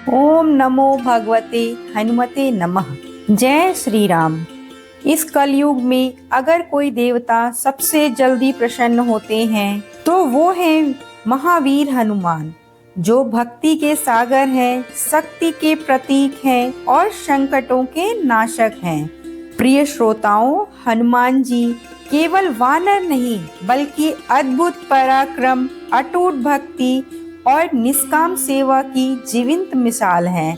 ओम नमो भगवते हनुमते नमः। जय श्री राम। इस कलयुग में अगर कोई देवता सबसे जल्दी प्रसन्न होते हैं तो वो है महावीर हनुमान, जो भक्ति के सागर हैं, शक्ति के प्रतीक हैं और संकटों के नाशक हैं। प्रिय श्रोताओं, हनुमान जी केवल वानर नहीं बल्कि अद्भुत पराक्रम, अटूट भक्ति और निष्काम सेवा की जीवंत मिसाल हैं,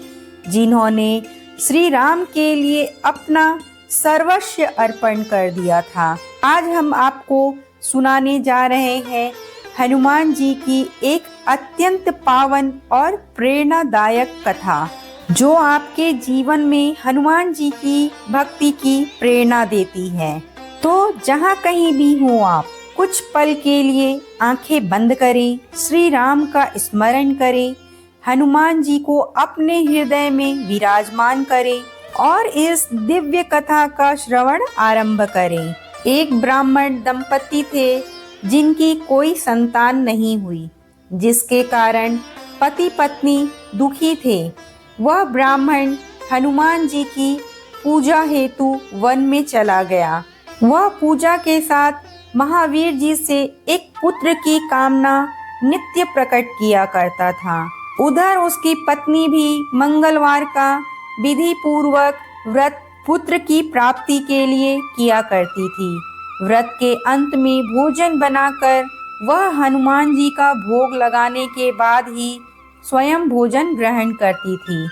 जिन्होंने श्री राम के लिए अपना सर्वस्व अर्पण कर दिया था। आज हम आपको सुनाने जा रहे हैं हनुमान जी की एक अत्यंत पावन और प्रेरणादायक कथा, जो आपके जीवन में हनुमान जी की भक्ति की प्रेरणा देती है। तो जहाँ कहीं भी हो आप, कुछ पल के लिए आंखें बंद करें, श्री राम का स्मरण करें, हनुमान जी को अपने हृदय में विराजमान करें और इस दिव्य कथा का श्रवण आरंभ करें। एक ब्राह्मण दंपति थे जिनकी कोई संतान नहीं हुई, जिसके कारण पति पत्नी दुखी थे। वह ब्राह्मण हनुमान जी की पूजा हेतु वन में चला गया। वह पूजा के साथ महावीर जी से एक पुत्र की कामना नित्य प्रकट किया करता था। उधर उसकी पत्नी भी मंगलवार का विधि पूर्वक व्रत पुत्र की प्राप्ति के लिए किया करती थी। व्रत के अंत में भोजन बनाकर वह हनुमान जी का भोग लगाने के बाद ही स्वयं भोजन ग्रहण करती थी।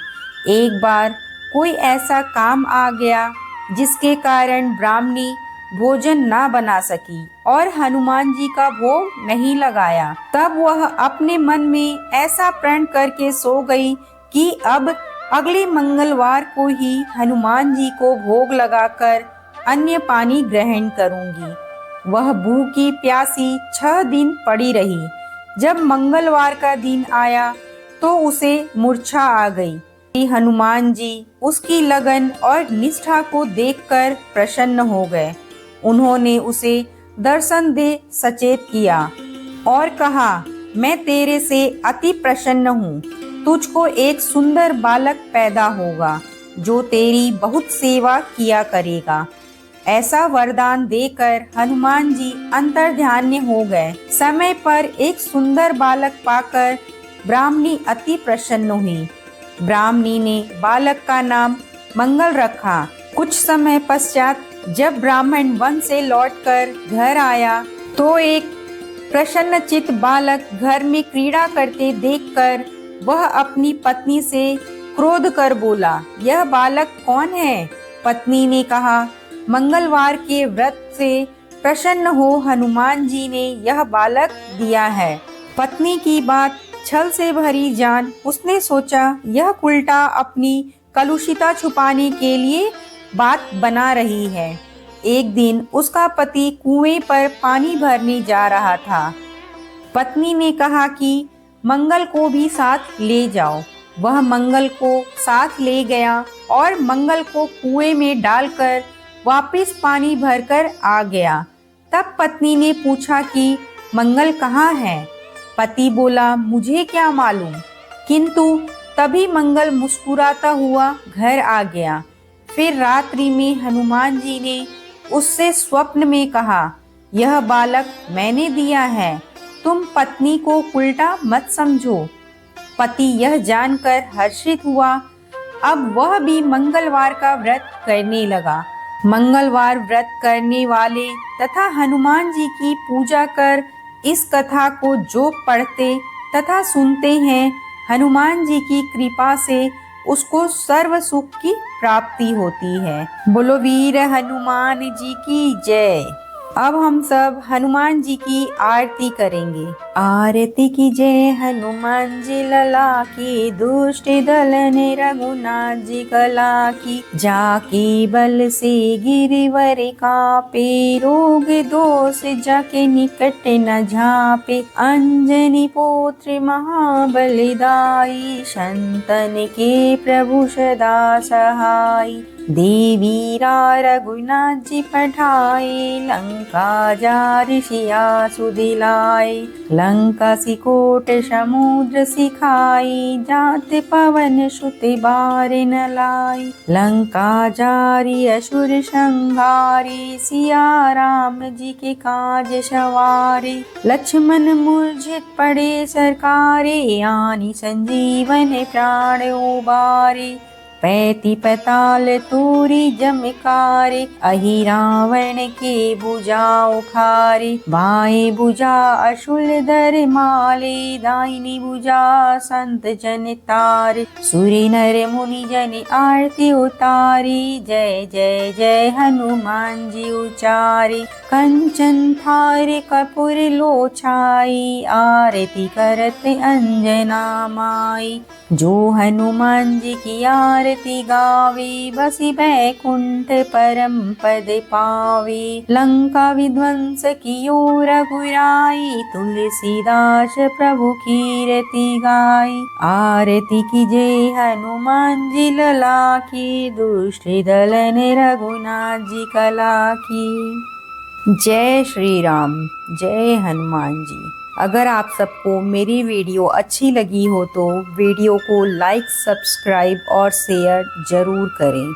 एक बार कोई ऐसा काम आ गया जिसके कारण ब्राह्मणी भोजन ना बना सकी और हनुमान जी का भोग नहीं लगाया। तब वह अपने मन में ऐसा प्रण करके सो गई कि अब अगले मंगलवार को ही हनुमान जी को भोग लगाकर अन्य पानी ग्रहण करूंगी। वह भूखी प्यासी 6 दिन पड़ी रही। जब मंगलवार का दिन आया तो उसे मूर्छा आ गई। हनुमान जी उसकी लगन और निष्ठा को देखकर प्रसन्न हो गए। उन्होंने उसे दर्शन दे सचेत किया और कहा, मैं तेरे से अति प्रसन्न हूँ। तुझको एक सुंदर बालक पैदा होगा जो तेरी बहुत सेवा किया करेगा। ऐसा वरदान देकर हनुमान जी अंतर्ध्यान हो गए। समय पर एक सुंदर बालक पाकर ब्राह्मणी अति प्रसन्न हुई। ब्राह्मणी ने बालक का नाम मंगल रखा। कुछ समय पश्चात जब ब्राह्मण वन से लौटकर घर आया तो एक प्रसन्नचित्त बालक घर में क्रीड़ा करते देखकर वह अपनी पत्नी से क्रोध कर बोला, यह बालक कौन है? पत्नी ने कहा, मंगलवार के व्रत से प्रसन्न हो हनुमान जी ने यह बालक दिया है। पत्नी की बात छल से भरी जान उसने सोचा, यह उल्टा अपनी कलुषिता छुपाने के लिए बात बना रही है। एक दिन उसका पति कुएं पर पानी भरने जा रहा था। पत्नी ने कहा कि मंगल को भी साथ ले जाओ। वह मंगल को साथ ले गया और मंगल को कुएं में डालकर वापस पानी भरकर आ गया। तब पत्नी ने पूछा कि मंगल कहाँ है? पति बोला, मुझे क्या मालूम। किंतु तभी मंगल मुस्कुराता हुआ घर आ गया। फिर रात्रि में हनुमान जी ने उससे स्वप्न में कहा, यह बालक मैंने दिया है, तुम पत्नी को उल्टा मत समझो। पति यह जानकर हर्षित हुआ। अब वह भी मंगलवार का व्रत करने लगा। मंगलवार व्रत करने वाले तथा हनुमान जी की पूजा कर इस कथा को जो पढ़ते तथा सुनते हैं, हनुमान जी की कृपा से उसको सर्व सुख की प्राप्ति होती है। बोलो वीर हनुमान जी की जय। अब हम सब हनुमान जी की आरती करेंगे। आरती की जय हनुमान जी लला की, दुष्ट दलन रघुनाथ जी कला की। जाके बल से गिरवर कापे, रोग दोष जाके निकट न झापे। अंजनी पुत्र महाबलदाई, संतन के प्रभु सदा सहाय। देवीरा रघुनाथ जी पठाए, लंका जारि सिया सुदिलाए। लंका सिकोट समुद्र सिखाई, जात पवन सुत बार न लाई। लंका जारि असुर संहारे, सिया राम जी के काज सवारे। लक्ष्मण मूर्छित पड़े सरकारे, आनी संजीवन प्राण उबारे। पैती पैताल तूरी जमकारे, अहि रावण के भुजा उखारे। बाएं भुजा अशूल धर माले, दाहिनी भुजा संत जन तारे। सूर्य नर मुनि जन आरती उतारी, जय जय जय हनुमान जी उचारे। कंचन थार कपूर लोछाई, आरती करत अंजना माई। जो हनुमान जी की आरती गावे, बसी बैकुंठ परम पद पावे। लंका विध्वंस कियो रघुराई, तुलसीदास प्रभु कीरति गाई। आरती कीजे हनुमान जी लला की, दुष्ट दलन रघुनाथ जी कला की। जय श्री राम, जय हनुमान जी। अगर आप सबको मेरी वीडियो अच्छी लगी हो तो वीडियो को लाइक, सब्सक्राइब और शेयर जरूर करें।